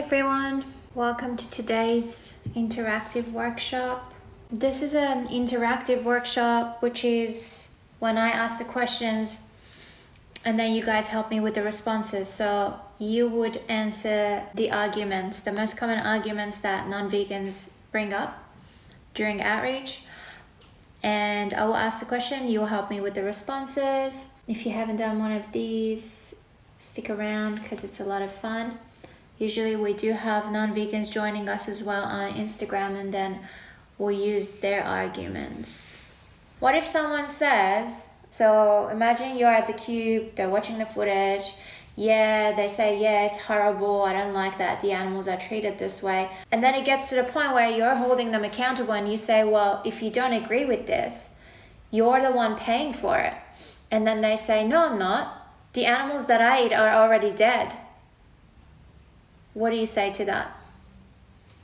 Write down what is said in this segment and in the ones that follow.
everyone, welcome to today's interactive workshop. This is an interactive workshop which is when I ask the questions and then you guys help me with the responses. So you would answer the arguments, the most common arguments that non-vegans bring up during outreach, and I will ask the question, you will help me with the responses. If you haven't done one of these, stick around because it's a lot of fun. Usually we do have non-vegans joining us as well on Instagram, and then we'll use their arguments. What if someone says, so imagine you're at the cube, they're watching the footage, they say, it's horrible, I don't like that the animals are treated this way. And then it gets to the point where you're holding them accountable and you say, well, if you don't agree with this, you're the one paying for it. And then they say, no, I'm not. The animals that I eat are already dead. What do you say to that?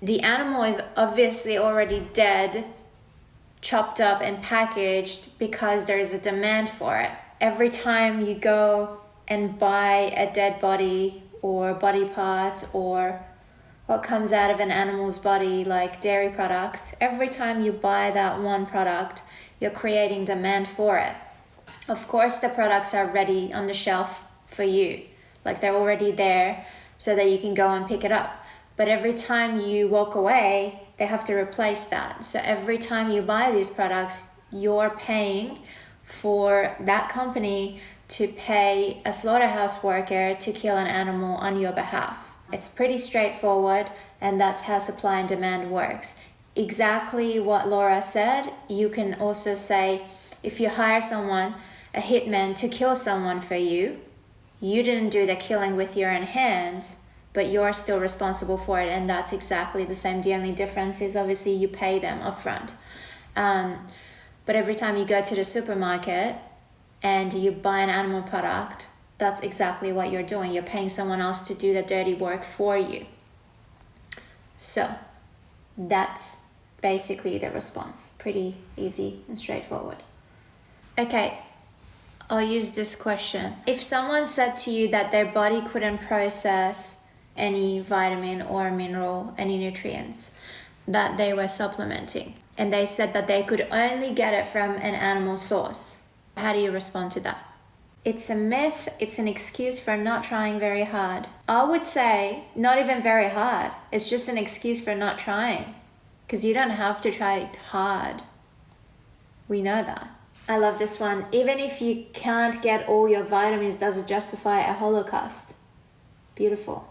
The animal is obviously already dead, chopped up and packaged because there is a demand for it. Every time you go and buy a dead body or body parts or what comes out of an animal's body like dairy products, every time you buy that one product, you're creating demand for it. Of course, the products are ready on the shelf for you, like they're already there so that you can go and pick it up. But every time you walk away, they have to replace that. So every time you buy these products, you're paying for that company to pay a slaughterhouse worker to kill an animal on your behalf. It's pretty straightforward, and that's how supply and demand works. Exactly what Laura said, you can also say, if you hire someone, a hitman, to kill someone for you, you didn't do the killing with your own hands, but you're still responsible for it, and that's exactly the same. The only difference is obviously you pay them upfront. But every time you go to the supermarket and you buy an animal product, that's exactly what you're doing. You're paying someone else to do the dirty work for you. So that's basically the response. Pretty easy and straightforward. Okay, I'll use this question. If someone said to you that their body couldn't process any vitamin or mineral, any nutrients that they were supplementing, and they said that they could only get it from an animal source, how do you respond to that? It's a myth, it's an excuse for not trying very hard. I would say not even very hard. It's just an excuse for not trying, because you don't have to try hard. We know that. I love this one. Even if you can't get all your vitamins, does it justify a Holocaust? Beautiful.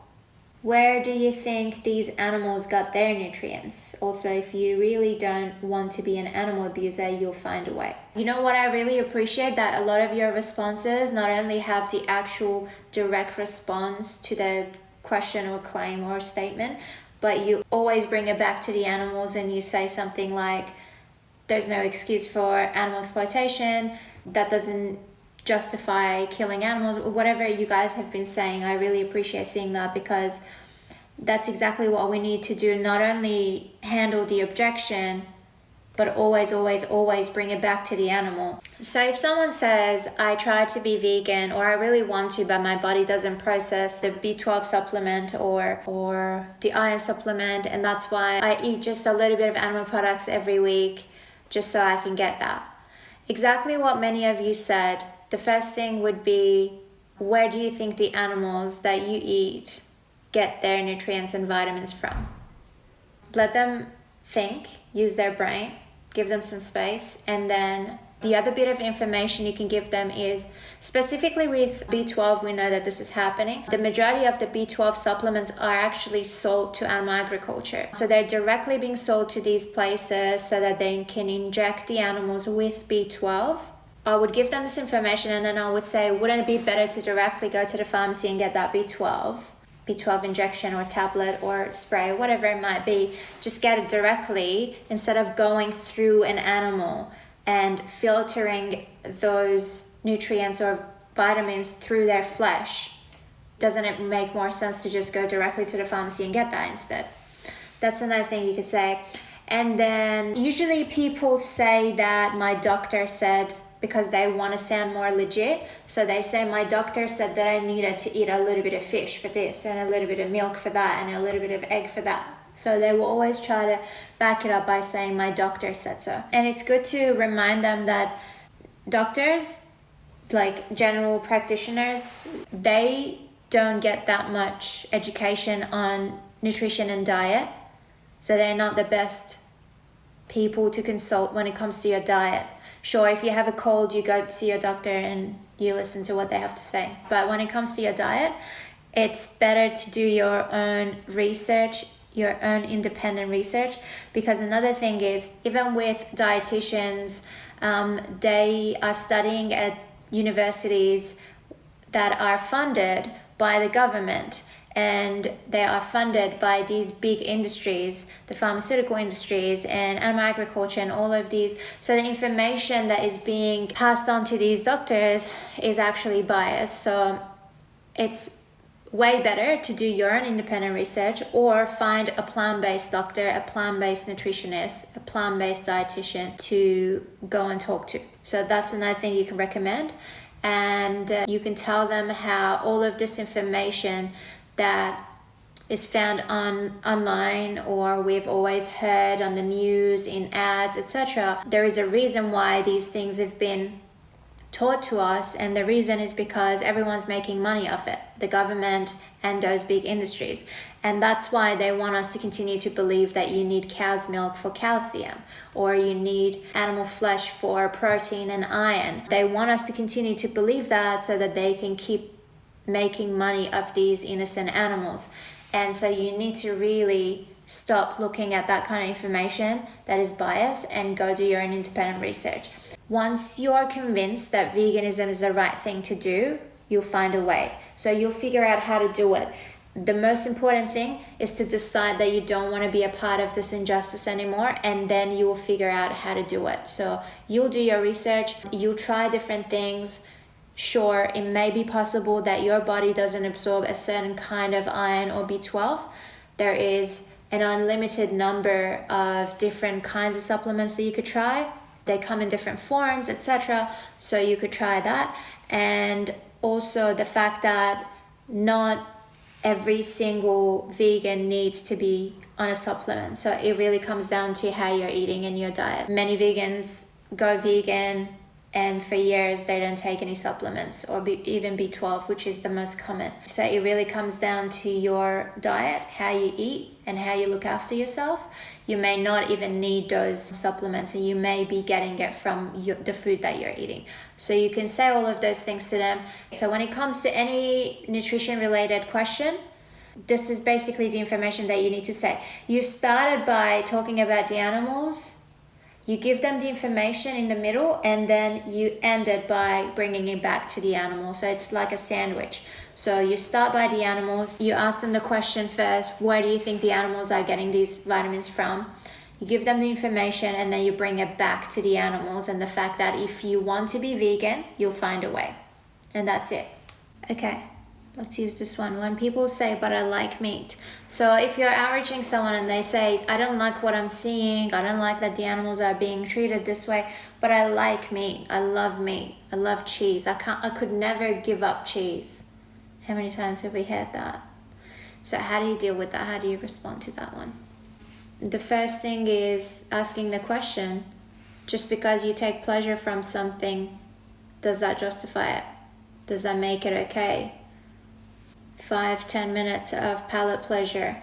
Where do you think these animals got their nutrients? Also, if you really don't want to be an animal abuser, you'll find a way. You know what I really appreciate? That a lot of your responses not only have the actual direct response to the question or claim or statement, but you always bring it back to the animals and you say something like, there's no excuse for animal exploitation, that doesn't justify killing animals, whatever you guys have been saying. I really appreciate seeing that, because that's exactly what we need to do. Not only handle the objection, but always bring it back to the animal. So if someone says, I try to be vegan, or I really want to, but my body doesn't process the B12 supplement or the iron supplement, and that's why I eat just a little bit of animal products every week, just so I can get that. Exactly what many of you said. The first thing would be, where do you think the animals that you eat get their nutrients and vitamins from? Let them think, use their brain, give them some space, and then the other bit of information you can give them is, specifically with B12, we know that this is happening. The majority of the B12 supplements are actually sold to animal agriculture. So they're directly being sold to these places so that they can inject the animals with B12. I would give them this information, and then I would say, wouldn't it be better to directly go to the pharmacy and get that B12 injection or tablet or spray, whatever it might be, just get it directly instead of going through an animal and filtering those nutrients or vitamins through their flesh. Doesn't it make more sense to just go directly to the pharmacy and get that instead? That's another thing you could say. And then usually people say that my doctor said because they want to sound more legit. So they say, my doctor said that I needed to eat a little bit of fish for this, and a little bit of milk for that, and a little bit of egg for that. So they will always try to back it up by saying, my doctor said so. And it's good to remind them that doctors, like general practitioners, they don't get that much education on nutrition and diet. So they're not the best people to consult when it comes to your diet. Sure, if you have a cold, you go see your doctor and you listen to what they have to say. But when it comes to your diet, it's better to do your own research, your own independent research, because another thing is, even with dietitians, they are studying at universities that are funded by the government, and they are funded by these big industries, the pharmaceutical industries and animal agriculture and all of these. So the information that is being passed on to these doctors is actually biased. So it's way better to do your own independent research, or find a plant-based doctor, a plant-based nutritionist, a plant-based dietitian to go and talk to. So that's another thing you can recommend. And you can tell them how all of this information that is found online, or we've always heard on the news, in ads, etc. There is a reason why these things have been taught to us, and the reason is because everyone's making money off it, the government and those big industries. And that's why they want us to continue to believe that you need cow's milk for calcium, or you need animal flesh for protein and iron. They want us to continue to believe that so that they can keep making money of these innocent animals. And so you need to really stop looking at that kind of information that is biased and go do your own independent research. Once you're convinced that veganism is the right thing to do, you'll find a way. So you'll figure out how to do it. The most important thing is to decide that you don't want to be a part of this injustice anymore, and then you will figure out how to do it. So you'll do your research, you'll try different things. Sure, it may be possible that your body doesn't absorb a certain kind of iron or B12. There is an unlimited number of different kinds of supplements that you could try. They come in different forms, etc. So you could try that. And also the fact that not every single vegan needs to be on a supplement. So it really comes down to how you're eating and your diet. Many vegans go vegan and for years they don't take any supplements, or even B12, which is the most common. So it really comes down to your diet, how you eat and how you look after yourself. You may not even need those supplements, and you may be getting it from the food that you're eating. So you can say all of those things to them. So when it comes to any nutrition related question, this is basically the information that you need to say. You started by talking about the animals, you give them the information in the middle, and then you ended by bringing it back to the animal. So it's like a sandwich. So you start by the animals, you ask them the question first, where do you think the animals are getting these vitamins from? You give them the information, and then you bring it back to the animals and the fact that if you want to be vegan, you'll find a way. And that's it. Okay, let's use this one. When people say, but I like meat. So if you're outreaching someone and they say, I don't like what I'm seeing, I don't like that the animals are being treated this way, but I like meat, I love cheese, I could never give up cheese. How many times have we heard that? So how do you deal with that? How do you respond to that one? The first thing is asking the question, just because you take pleasure from something, does that justify it? Does that make it okay? 5-10 minutes of palate pleasure,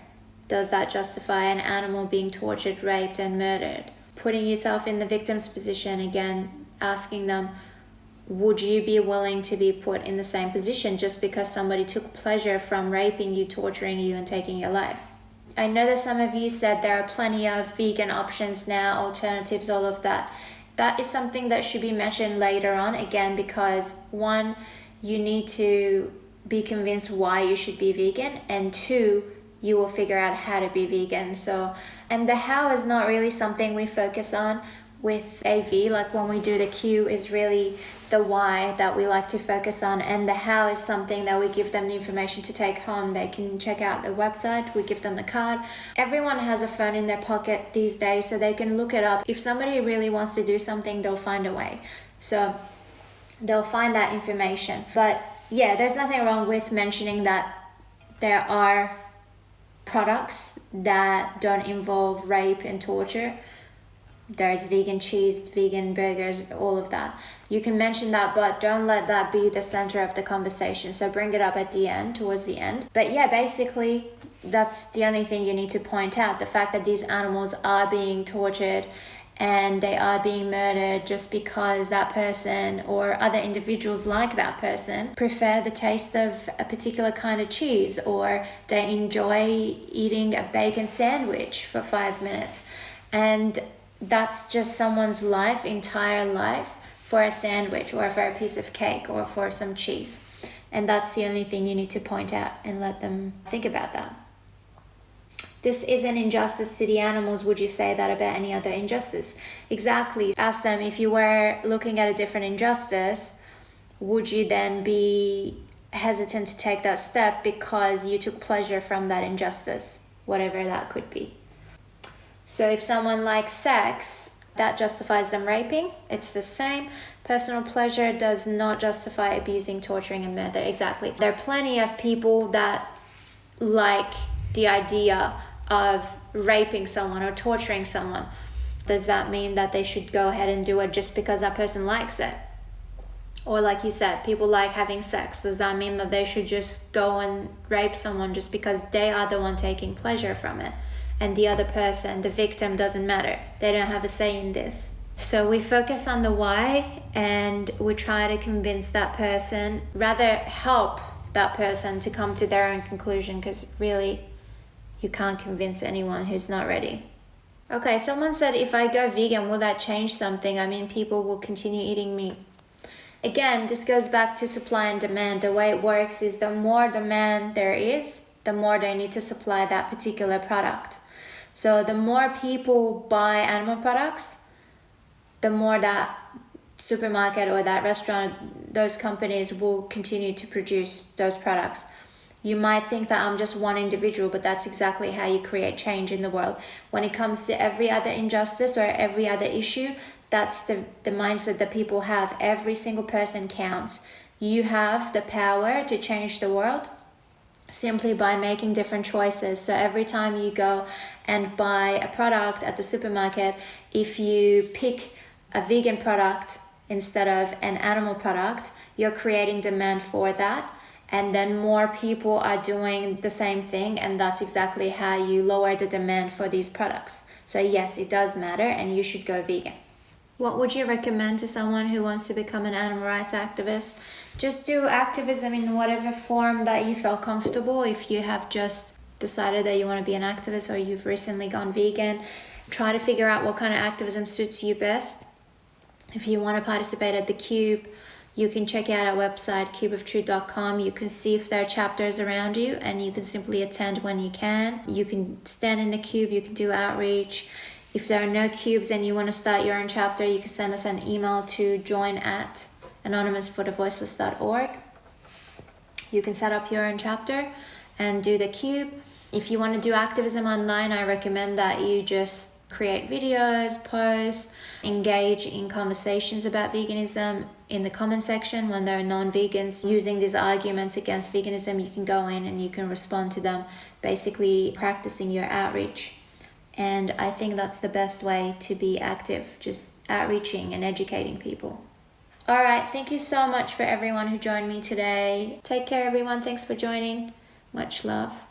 does that justify an animal being tortured, raped and murdered? Putting yourself in the victim's position, again, asking them, would you be willing to be put in the same position just because somebody took pleasure from raping you, torturing you and taking your life? I know that some of you said there are plenty of vegan options now, alternatives, all of that. That is something that should be mentioned later on, again, because one, you need to be convinced why you should be vegan, and two, you will figure out how to be vegan. So, and the how is not really something we focus on with AV. Like when we do the Q is really the why that we like to focus on, and the how is something that we give them the information to take home. They can check out the website, we give them the card. Everyone has a phone in their pocket these days, so they can look it up. If somebody really wants to do something, they'll find a way. So they'll find that information. But yeah, there's nothing wrong with mentioning that there are products that don't involve rape and torture. There's vegan cheese, vegan burgers, all of that. You can mention that, but don't let that be the center of the conversation. So bring it up at the end, towards the end. But yeah, basically, that's the only thing you need to point out. The fact that these animals are being tortured and they are being murdered just because that person or other individuals like that person prefer the taste of a particular kind of cheese, or they enjoy eating a bacon sandwich for 5 minutes. And that's just someone's entire life for a sandwich or for a piece of cake or for some cheese. And that's the only thing you need to point out and let them think about that. This is an injustice to the animals. Would you say that about any other injustice? Exactly. Ask them, if you were looking at a different injustice, would you then be hesitant to take that step because you took pleasure from that injustice, whatever that could be? So if someone likes sex, that justifies them raping. It's the same. Personal pleasure does not justify abusing, torturing, and murder. Exactly. There are plenty of people that like the idea of raping someone or torturing someone. Does that mean that they should go ahead and do it just because that person likes it? Or like you said, people like having sex. Does that mean that they should just go and rape someone just because they are the one taking pleasure from it? And the other person, the victim, doesn't matter. They don't have a say in this. So we focus on the why and we try to convince that person, rather help that person to come to their own conclusion, because really you can't convince anyone who's not ready. Okay, someone said, if I go vegan, will that change something? I mean, people will continue eating meat. Again, this goes back to supply and demand. The way it works is the more demand there is, the more they need to supply that particular product. So the more people buy animal products, the more that supermarket or that restaurant, those companies will continue to produce those products. You might think that I'm just one individual, but that's exactly how you create change in the world. When it comes to every other injustice or every other issue, that's the mindset that people have. Every single person counts. You have the power to change the world simply by making different choices. So every time you go and buy a product at the supermarket, if you pick a vegan product instead of an animal product, you're creating demand for that. And then more people are doing the same thing, and that's exactly how you lower the demand for these products. So yes, it does matter, and you should go vegan. What would you recommend to someone who wants to become an animal rights activist? Just do activism in whatever form that you feel comfortable. If you have just decided that you want to be an activist, or you've recently gone vegan, try to figure out what kind of activism suits you best. If you want to participate at the Cube, you can check out our website, cubeoftruth.com. You can see if there are chapters around you, and you can simply attend when you can. You can stand in the Cube, you can do outreach. If there are no cubes and you want to start your own chapter, you can send us an email to join@anonymousforthevoiceless.org. You can set up your own chapter and do the Cube. If you want to do activism online, I recommend that you just create videos, post, engage in conversations about veganism in the comment section. When there are non-vegans using these arguments against veganism, you can go in and you can respond to them, basically practicing your outreach. And I think that's the best way to be active, just outreaching and educating people. All right, thank you so much for everyone who joined me today. Take care, everyone. Thanks for joining. Much love.